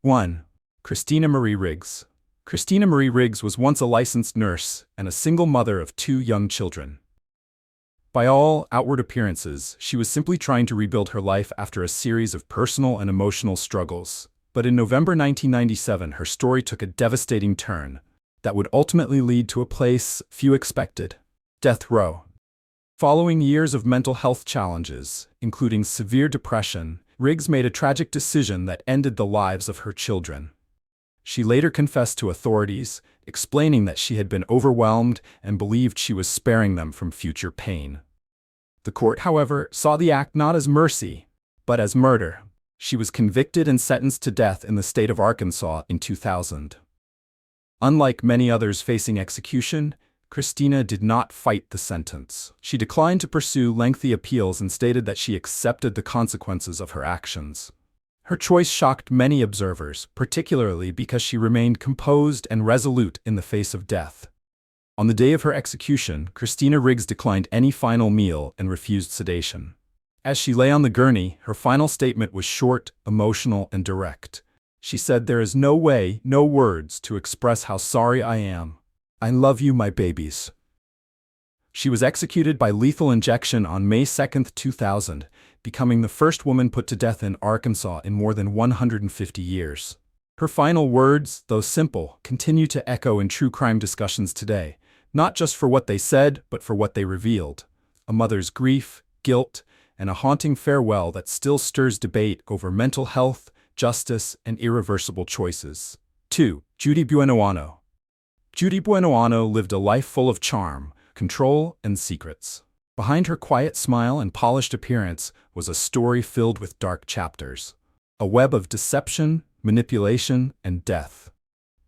1. Christina Marie Riggs. Christina Marie Riggs was once a licensed nurse and a single mother of 2 young children. By all outward appearances, she was simply trying to rebuild her life after a series of personal and emotional struggles. But in November 1997, her story took a devastating turn that would ultimately lead to a place few expected: death row. Following years of mental health challenges, including severe depression, Riggs made a tragic decision that ended the lives of her children. She later confessed to authorities, explaining that she had been overwhelmed and believed she was sparing them from future pain. The court, however, saw the act not as mercy, but as murder. She was convicted and sentenced to death in the state of Arkansas in 2000. Unlike many others facing execution, Christina did not fight the sentence. She declined to pursue lengthy appeals and stated that she accepted the consequences of her actions. Her choice shocked many observers, particularly because she remained composed and resolute in the face of death. On the day of her execution, Christina Riggs declined any final meal and refused sedation. As she lay on the gurney, her final statement was short, emotional, and direct. She said, "There is no way, no words to express how sorry I am. I love you, my babies." She was executed by lethal injection on May 2, 2000, becoming the first woman put to death in Arkansas in more than 150 years. Her final words, though simple, continue to echo in true crime discussions today, not just for what they said, but for what they revealed: a mother's grief, guilt, and a haunting farewell that still stirs debate over mental health, justice, and irreversible choices. 2. Judy Buenoano. Judy Buenoano lived a life full of charm, control, and secrets. Behind her quiet smile and polished appearance was a story filled with dark chapters, a web of deception, manipulation, and death.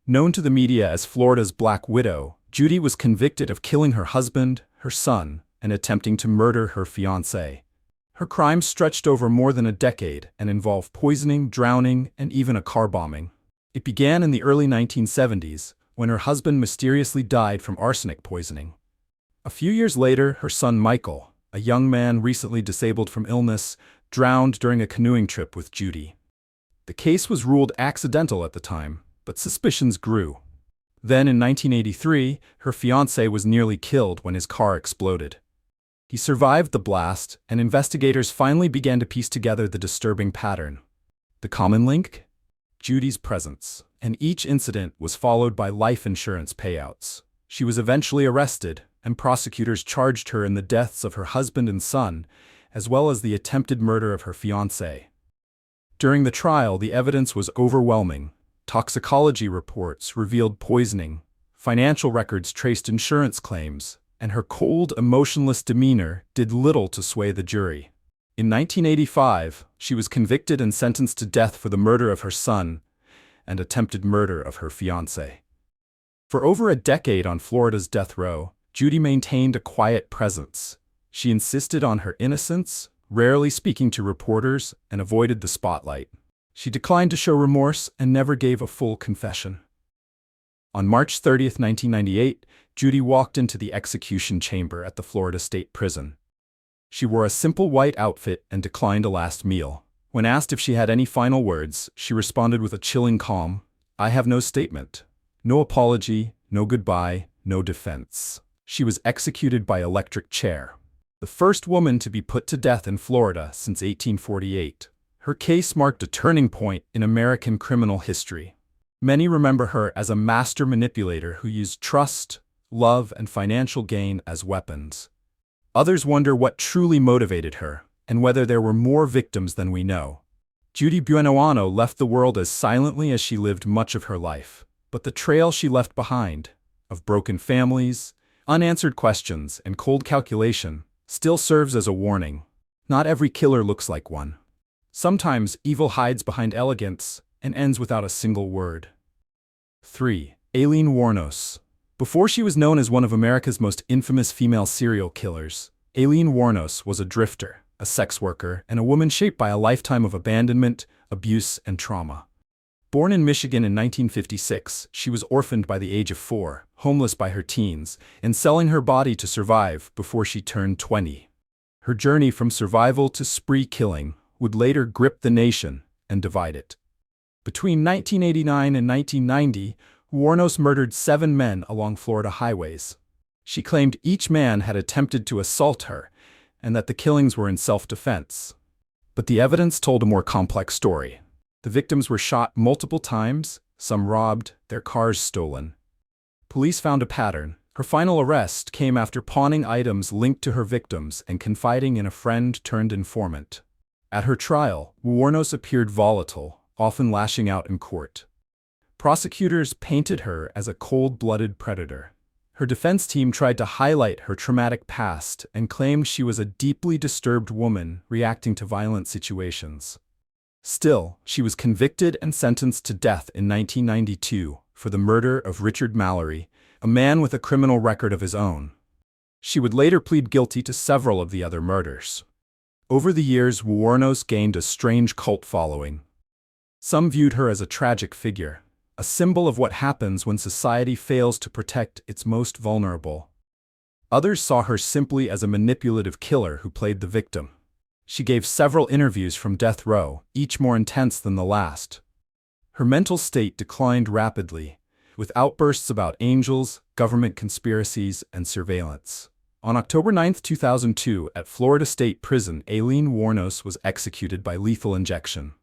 Known to the media as Florida's Black Widow, Judy was convicted of killing her husband, her son, and attempting to murder her fiancé. Her crimes stretched over more than a decade and involved poisoning, drowning, and even a car bombing. It began in the early 1970s, when her husband mysteriously died from arsenic poisoning. A few years later, her son Michael, a young man recently disabled from illness, drowned during a canoeing trip with Judy. The case was ruled accidental at the time, but suspicions grew. Then in 1983, her fiancé was nearly killed when his car exploded. He survived the blast, and investigators finally began to piece together the disturbing pattern. The common link? Judy's presence. And each incident was followed by life insurance payouts. She was eventually arrested, and prosecutors charged her in the deaths of her husband and son, as well as the attempted murder of her fiancé. During the trial, the evidence was overwhelming. Toxicology reports revealed poisoning, financial records traced insurance claims, and her cold, emotionless demeanor did little to sway the jury. In 1985, she was convicted and sentenced to death for the murder of her son and attempted murder of her fiancé. For over a decade on Florida's death row, Judy maintained a quiet presence. She insisted on her innocence, rarely speaking to reporters, and avoided the spotlight. She declined to show remorse and never gave a full confession. On March 30, 1998, Judy walked into the execution chamber at the Florida State Prison. She wore a simple white outfit and declined a last meal. When asked if she had any final words, she responded with a chilling calm, "I have no statement. No apology, no goodbye, no defense." She was executed by electric chair, the first woman to be put to death in Florida since 1848. Her case marked a turning point in American criminal history. Many remember her as a master manipulator who used trust, love, and financial gain as weapons. Others wonder what truly motivated her, and whether there were more victims than we know. Judy Buenoano left the world as silently as she lived much of her life, but the trail she left behind, of broken families, unanswered questions, and cold calculation, still serves as a warning. Not every killer looks like one. Sometimes evil hides behind elegance and ends without a single word. 3. Aileen Wuornos. Before she was known as one of America's most infamous female serial killers, Aileen Wuornos was a drifter, a sex worker, and a woman shaped by a lifetime of abandonment, abuse, and trauma. Born in Michigan in 1956, she was orphaned by the age of 4, homeless by her teens, and selling her body to survive before she turned 20. Her journey from survival to spree killing would later grip the nation and divide it. Between 1989 and 1990, Wuornos murdered 7 men along Florida highways. She claimed each man had attempted to assault her and that the killings were in self-defense. But the evidence told a more complex story. The victims were shot multiple times, some robbed, their cars stolen. Police found a pattern. Her final arrest came after pawning items linked to her victims and confiding in a friend-turned-informant. At her trial, Wuornos appeared volatile, often lashing out in court. Prosecutors painted her as a cold-blooded predator. Her defense team tried to highlight her traumatic past and claimed she was a deeply disturbed woman reacting to violent situations. Still, she was convicted and sentenced to death in 1992 for the murder of Richard Mallory, a man with a criminal record of his own. She would later plead guilty to several of the other murders. Over the years, Wuornos gained a strange cult following. Some viewed her as a tragic figure, a symbol of what happens when society fails to protect its most vulnerable. Others saw her simply as a manipulative killer who played the victim. She gave several interviews from death row, each more intense than the last. Her mental state declined rapidly, with outbursts about angels, government conspiracies, and surveillance. On October 9, 2002, at Florida State Prison, Aileen Wuornos was executed by lethal injection.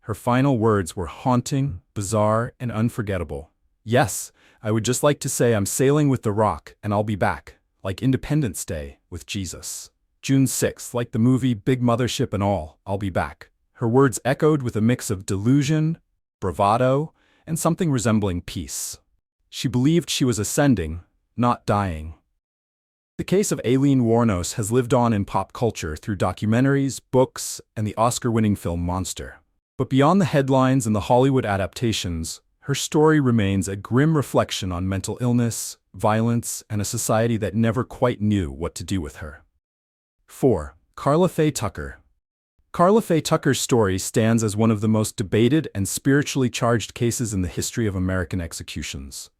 Her final words were haunting, bizarre, and unforgettable. "Yes, I would just like to say I'm sailing with the Rock, and I'll be back, like Independence Day, with Jesus. June 6th, like the movie Big Mothership and all, I'll be back." Her words echoed with a mix of delusion, bravado, and something resembling peace. She believed she was ascending, not dying. The case of Aileen Wuornos has lived on in pop culture through documentaries, books, and the Oscar-winning film Monster. But beyond the headlines and the Hollywood adaptations, her story remains a grim reflection on mental illness, violence, and a society that never quite knew what to do with her. 4. Karla Faye Tucker. Karla Faye Tucker's story stands as one of the most debated and spiritually charged cases in the history of American executions.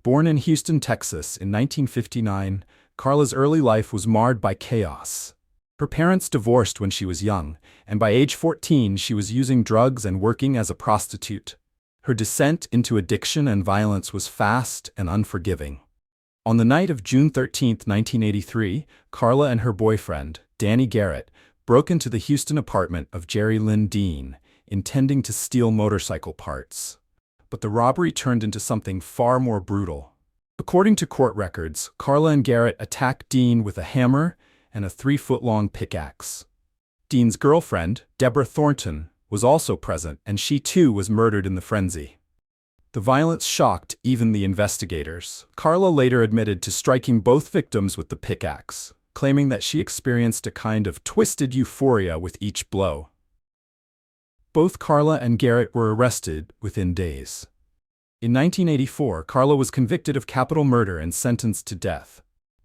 Born in Houston, Texas in 1959, Karla's early life was marred by chaos. Her parents divorced when she was young, and by age 14 she was using drugs and working as a prostitute. Her descent into addiction and violence was fast and unforgiving. On the night of June 13, 1983, Karla and her boyfriend, Danny Garrett, broke into the Houston apartment of Jerry Lynn Dean, intending to steal motorcycle parts. But the robbery turned into something far more brutal. According to court records, Karla and Garrett attacked Dean with a hammer and a 3-foot-long pickaxe. Dean's girlfriend, Deborah Thornton, was also present, and she too was murdered in the frenzy. The violence shocked even the investigators. Karla later admitted to striking both victims with the pickaxe, claiming that she experienced a kind of twisted euphoria with each blow. Both Karla and Garrett were arrested within days. In 1984, Karla was convicted of capital murder and sentenced to death.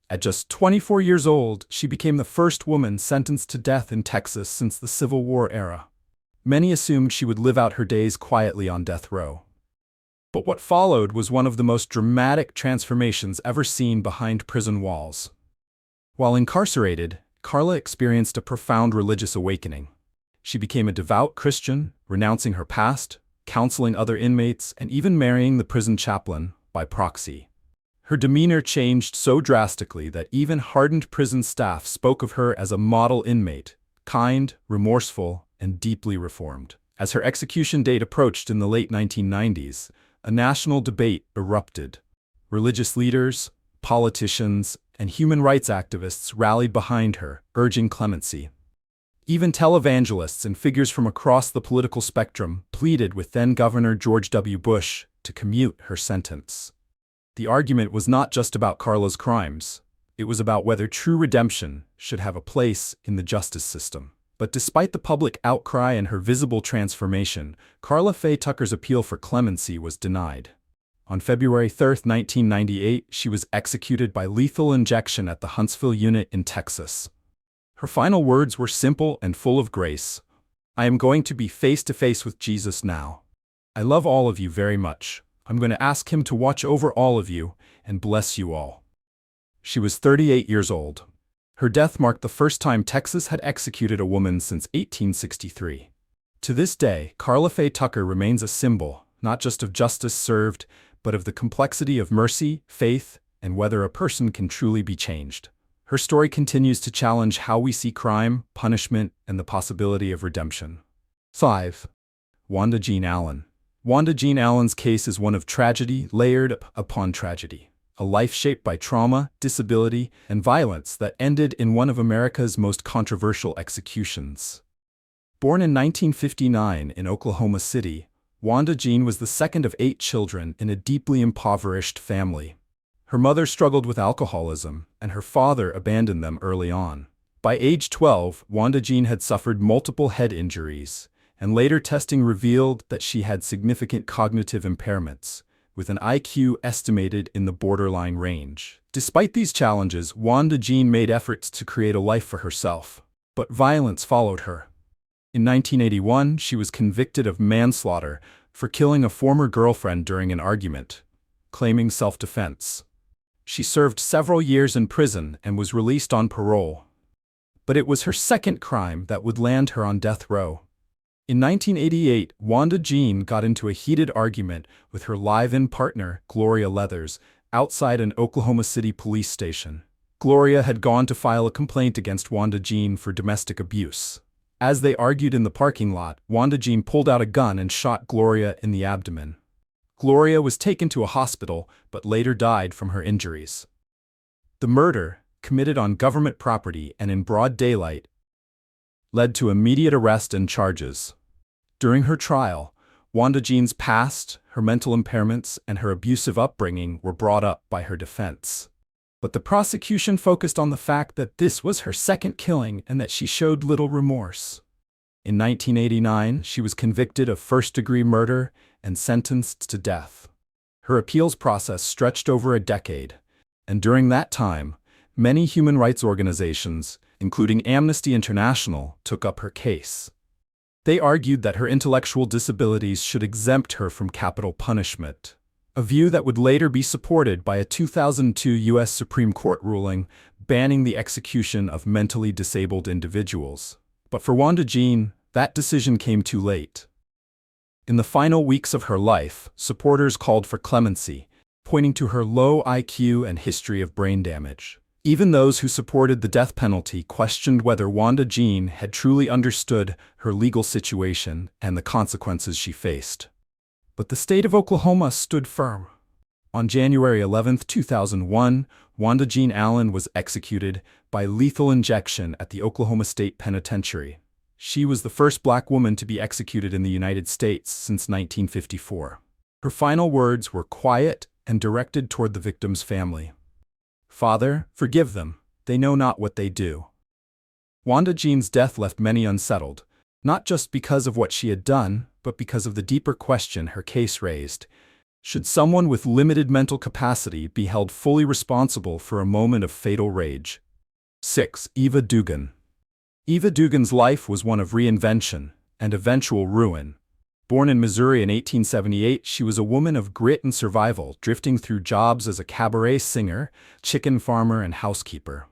At just 24 years old, she became the first woman sentenced to death in Texas since the Civil War era. Many assumed she would live out her days quietly on death row. But what followed was one of the most dramatic transformations ever seen behind prison walls. While incarcerated, Karla experienced a profound religious awakening. She became a devout Christian, renouncing her past, counseling other inmates, and even marrying the prison chaplain by proxy. Her demeanor changed so drastically that even hardened prison staff spoke of her as a model inmate, kind, remorseful, and deeply reformed. As her execution date approached in the late 1990s, a national debate erupted. Religious leaders, politicians, and human rights activists rallied behind her, urging clemency. Even televangelists and figures from across the political spectrum pleaded with then-Governor George W. Bush to commute her sentence. The argument was not just about Karla's crimes. It was about whether true redemption should have a place in the justice system. But despite the public outcry and her visible transformation, Karla Faye Tucker's appeal for clemency was denied. On February 3, 1998, she was executed by lethal injection at the Huntsville unit in Texas. Her final words were simple and full of grace. "I am going to be face to face with Jesus now. I love all of you very much. I'm going to ask him to watch over all of you and bless you all." She was 38 years old. Her death marked the first time Texas had executed a woman since 1863. To this day, Karla Faye Tucker remains a symbol, not just of justice served, but of the complexity of mercy, faith, and whether a person can truly be changed. Her story continues to challenge how we see crime, punishment, and the possibility of redemption. 5. Wanda Jean Allen. Wanda Jean Allen's case is one of tragedy layered upon tragedy. A life shaped by trauma, disability, and violence that ended in one of America's most controversial executions. Born in 1959 in Oklahoma City, Wanda Jean was the second of 8 children in a deeply impoverished family. Her mother struggled with alcoholism, and her father abandoned them early on. By age 12, Wanda Jean had suffered multiple head injuries, and later testing revealed that she had significant cognitive impairments, with an IQ estimated in the borderline range. Despite these challenges, Wanda Jean made efforts to create a life for herself, but violence followed her. In 1981, she was convicted of manslaughter for killing a former girlfriend during an argument, claiming self-defense. She served several years in prison and was released on parole. But it was her second crime that would land her on death row. In 1988, Wanda Jean got into a heated argument with her live-in partner, Gloria Leathers, outside an Oklahoma City police station. Gloria had gone to file a complaint against Wanda Jean for domestic abuse. As they argued in the parking lot, Wanda Jean pulled out a gun and shot Gloria in the abdomen. Gloria was taken to a hospital, but later died from her injuries. The murder, committed on government property and in broad daylight, led to immediate arrest and charges. During her trial, Wanda Jean's past, her mental impairments, and her abusive upbringing were brought up by her defense. But the prosecution focused on the fact that this was her second killing and that she showed little remorse. In 1989, she was convicted of first-degree murder and sentenced to death. Her appeals process stretched over a decade, and during that time, many human rights organizations, including Amnesty International, took up her case. They argued that her intellectual disabilities should exempt her from capital punishment, a view that would later be supported by a 2002 U.S. Supreme Court ruling banning the execution of mentally disabled individuals. But for Wanda Jean, that decision came too late. In the final weeks of her life, supporters called for clemency, pointing to her low IQ and history of brain damage. Even those who supported the death penalty questioned whether Wanda Jean had truly understood her legal situation and the consequences she faced. But the state of Oklahoma stood firm. On January 11, 2001, Wanda Jean Allen was executed by lethal injection at the Oklahoma State Penitentiary. She was the first black woman to be executed in the United States since 1954. Her final words were quiet and directed toward the victim's family. "Father, forgive them, they know not what they do." Wanda Jean's death left many unsettled, not just because of what she had done, but because of the deeper question her case raised. Should someone with limited mental capacity be held fully responsible for a moment of fatal rage? 6. Eva Dugan. Eva Dugan's life was one of reinvention and eventual ruin. Born in Missouri in 1878, she was a woman of grit and survival, drifting through jobs as a cabaret singer, chicken farmer, and housekeeper.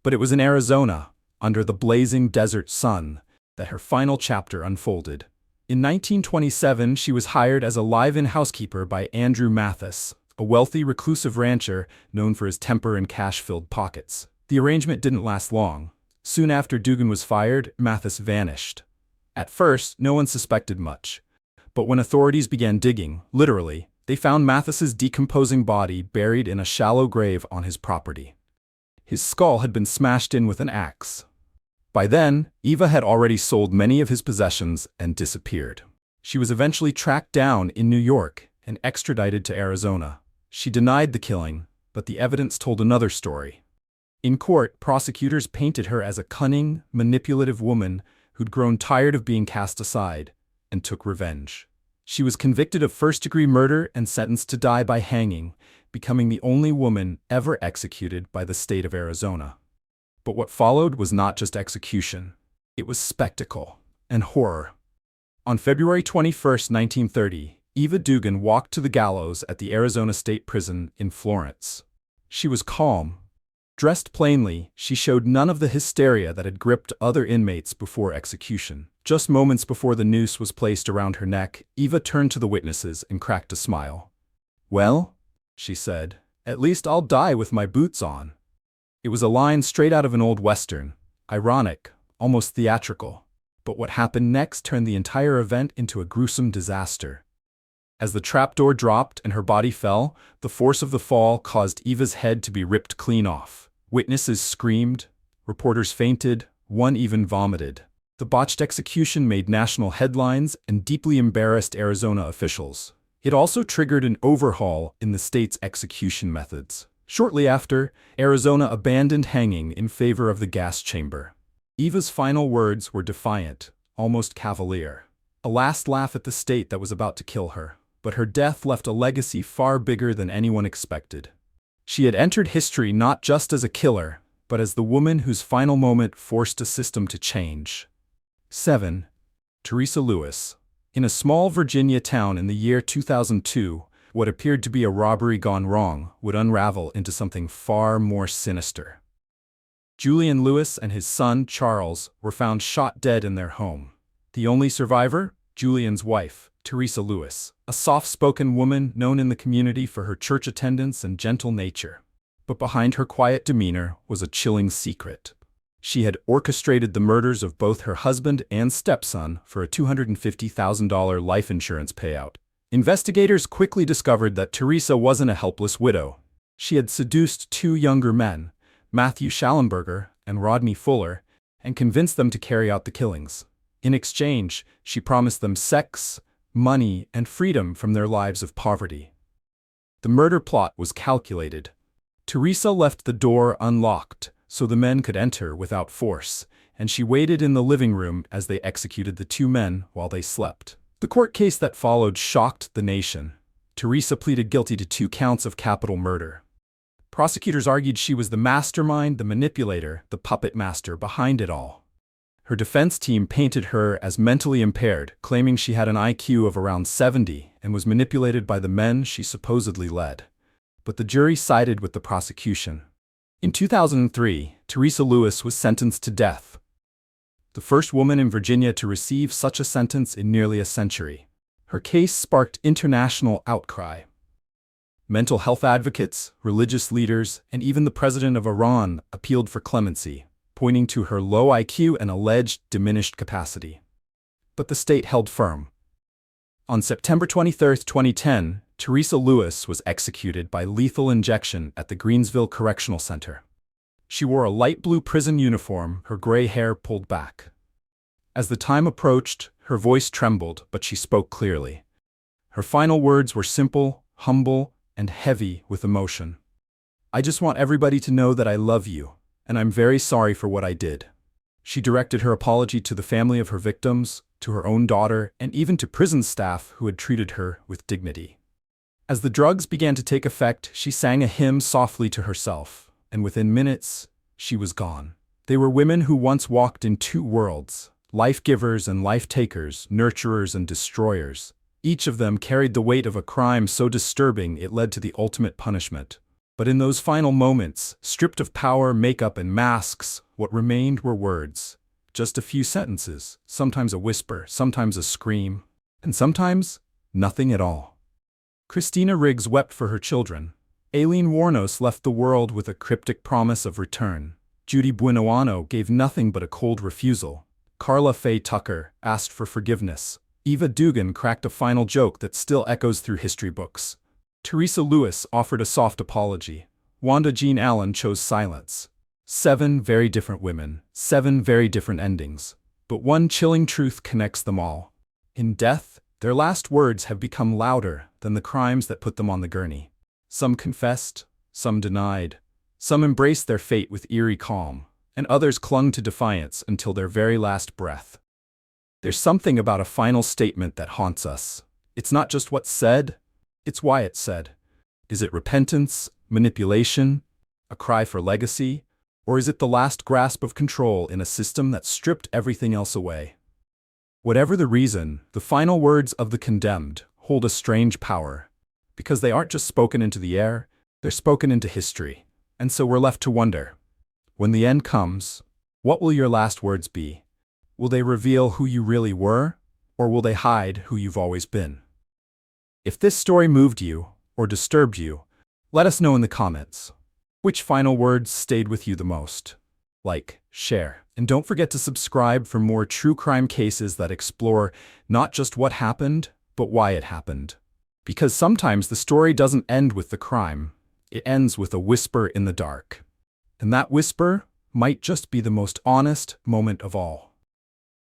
But it was in Arizona, under the blazing desert sun, that her final chapter unfolded. In 1927, she was hired as a live-in housekeeper by Andrew Mathis, a wealthy, reclusive rancher known for his temper and cash-filled pockets. The arrangement didn't last long. Soon after Dugan was fired, Mathis vanished. At first, no one suspected much. But when authorities began digging, literally, they found Mathis's decomposing body buried in a shallow grave on his property. His skull had been smashed in with an axe. By then, Eva had already sold many of his possessions and disappeared. She was eventually tracked down in New York and extradited to Arizona. She denied the killing, but the evidence told another story. In court, prosecutors painted her as a cunning, manipulative woman who'd grown tired of being cast aside and took revenge. She was convicted of first-degree murder and sentenced to die by hanging, becoming the only woman ever executed by the state of Arizona. But what followed was not just execution. It was spectacle and horror. On February 21, 1930, Eva Dugan walked to the gallows at the Arizona State Prison in Florence. She was calm. Dressed plainly, she showed none of the hysteria that had gripped other inmates before execution. Just moments before the noose was placed around her neck, Eva turned to the witnesses and cracked a smile. "Well," she said, "at least I'll die with my boots on." It was a line straight out of an old Western, ironic, almost theatrical. But what happened next turned the entire event into a gruesome disaster. As the trapdoor dropped and her body fell, the force of the fall caused Eva's head to be ripped clean off. Witnesses screamed, reporters fainted, one even vomited. The botched execution made national headlines and deeply embarrassed Arizona officials. It also triggered an overhaul in the state's execution methods. Shortly after, Arizona abandoned hanging in favor of the gas chamber. Eva's final words were defiant, almost cavalier. A last laugh at the state that was about to kill her. But her death left a legacy far bigger than anyone expected. She had entered history not just as a killer, but as the woman whose final moment forced a system to change. 7. Teresa Lewis. In a small Virginia town in the year 2002, what appeared to be a robbery gone wrong would unravel into something far more sinister. Julian Lewis and his son, Charles, were found shot dead in their home. The only survivor? Julian's wife, Teresa Lewis, a soft-spoken woman known in the community for her church attendance and gentle nature. But behind her quiet demeanor was a chilling secret. She had orchestrated the murders of both her husband and stepson for a $250,000 life insurance payout. Investigators quickly discovered that Teresa wasn't a helpless widow. She had seduced two younger men, Matthew Schallenberger and Rodney Fuller, and convinced them to carry out the killings. In exchange, she promised them sex, money, and freedom from their lives of poverty. The murder plot was calculated. Teresa left the door unlocked so the men could enter without force, and she waited in the living room as they executed the two men while they slept. The court case that followed shocked the nation. Teresa pleaded guilty to 2 counts of capital murder. Prosecutors argued she was the mastermind, the manipulator, the puppet master behind it all. Her defense team painted her as mentally impaired, claiming she had an IQ of around 70 and was manipulated by the men she supposedly led. But the jury sided with the prosecution. In 2003, Teresa Lewis was sentenced to death. The first woman in Virginia to receive such a sentence in nearly a century. Her case sparked international outcry. Mental health advocates, religious leaders, and even the president of Iran appealed for clemency, pointing to her low IQ and alleged diminished capacity. But the state held firm. On September 23, 2010, Teresa Lewis was executed by lethal injection at the Greensville Correctional Center. She wore a light blue prison uniform, her gray hair pulled back. As the time approached, her voice trembled, but she spoke clearly. Her final words were simple, humble, and heavy with emotion. "I just want everybody to know that I love you, and I'm very sorry for what I did." She directed her apology to the family of her victims, to her own daughter, and even to prison staff who had treated her with dignity. As the drugs began to take effect, she sang a hymn softly to herself, and within minutes, she was gone. They were women who once walked in 2 worlds, life-givers and life-takers, nurturers and destroyers. Each of them carried the weight of a crime so disturbing it led to the ultimate punishment. But in those final moments, stripped of power, makeup, and masks, what remained were words. Just a few sentences, sometimes a whisper, sometimes a scream, and sometimes nothing at all. Christina Riggs wept for her children. Aileen Wuornos left the world with a cryptic promise of return. Judy Buenoano gave nothing but a cold refusal. Karla Faye Tucker asked for forgiveness. Eva Dugan cracked a final joke that still echoes through history books. Teresa Lewis offered a soft apology. Wanda Jean Allen chose silence. 7 very different women, 7 very different endings. But one chilling truth connects them all. In death, their last words have become louder than the crimes that put them on the gurney. Some confessed, some denied, some embraced their fate with eerie calm, and others clung to defiance until their very last breath. There's something about a final statement that haunts us. It's not just what's said, it's why it's said. Is it repentance, manipulation, a cry for legacy, or is it the last grasp of control in a system that stripped everything else away? Whatever the reason, the final words of the condemned hold a strange power, because they aren't just spoken into the air, they're spoken into history. And so we're left to wonder, when the end comes, what will your last words be? Will they reveal who you really were, or will they hide who you've always been? If this story moved you or disturbed you, let us know in the comments. Which final words stayed with you the most? Like, share, and don't forget to subscribe for more true crime cases that explore not just what happened, but why it happened. Because sometimes the story doesn't end with the crime, it ends with a whisper in the dark. And that whisper might just be the most honest moment of all.